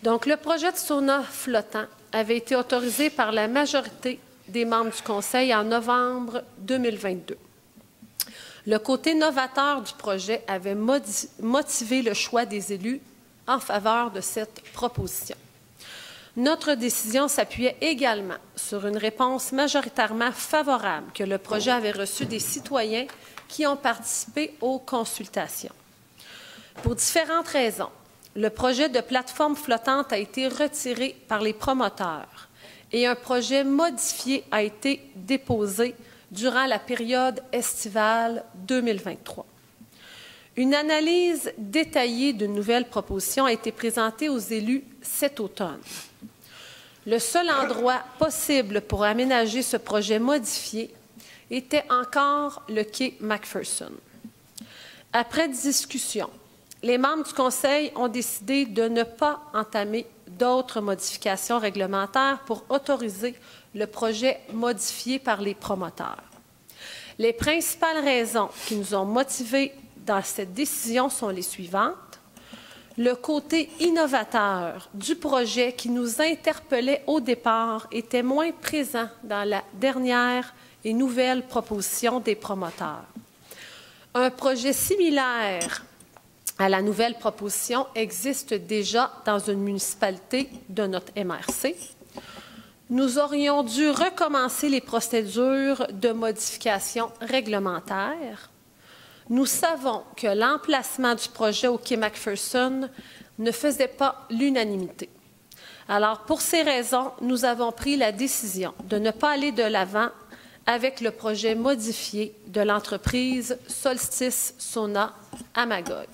Donc, le projet de sauna flottant avait été autorisé par la majorité des membres du Conseil en novembre 2022. Le côté novateur du projet avait motivé le choix des élus en faveur de cette proposition. Notre décision s'appuyait également sur une réponse majoritairement favorable que le projet avait reçue des citoyens qui ont participé aux consultations. Pour différentes raisons, le projet de plateforme flottante a été retiré par les promoteurs et un projet modifié a été déposé durant la période estivale 2023. Une analyse détaillée d'une nouvelle proposition a été présentée aux élus cet automne. Le seul endroit possible pour aménager ce projet modifié était encore le quai McPherson. Après discussion, les membres du Conseil ont décidé de ne pas entamer d'autres modifications réglementaires pour autoriser le projet modifié par les promoteurs. Les principales raisons qui nous ont motivés dans cette décision sont les suivantes. Le côté innovateur du projet qui nous interpellait au départ était moins présent dans la dernière et nouvelle proposition des promoteurs. Un projet similaire à la nouvelle proposition existe déjà dans une municipalité de notre MRC. Nous aurions dû recommencer les procédures de modification réglementaire. Nous savons que l'emplacement du projet au quai McPherson ne faisait pas l'unanimité. Alors, pour ces raisons, nous avons pris la décision de ne pas aller de l'avant avec le projet modifié de l'entreprise Solstice Sauna à Magog.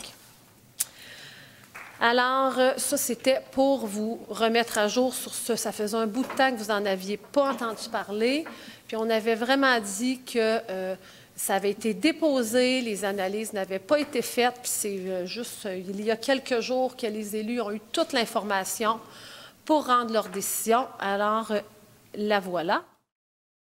Alors, ça, c'était pour vous remettre à jour sur ça. Ça faisait un bout de temps que vous n'en aviez pas entendu parler. Puis, on avait vraiment dit que ça avait été déposé, les analyses n'avaient pas été faites. Puis, c'est juste, il y a quelques jours que les élus ont eu toute l'information pour rendre leur décision. Alors, la voilà.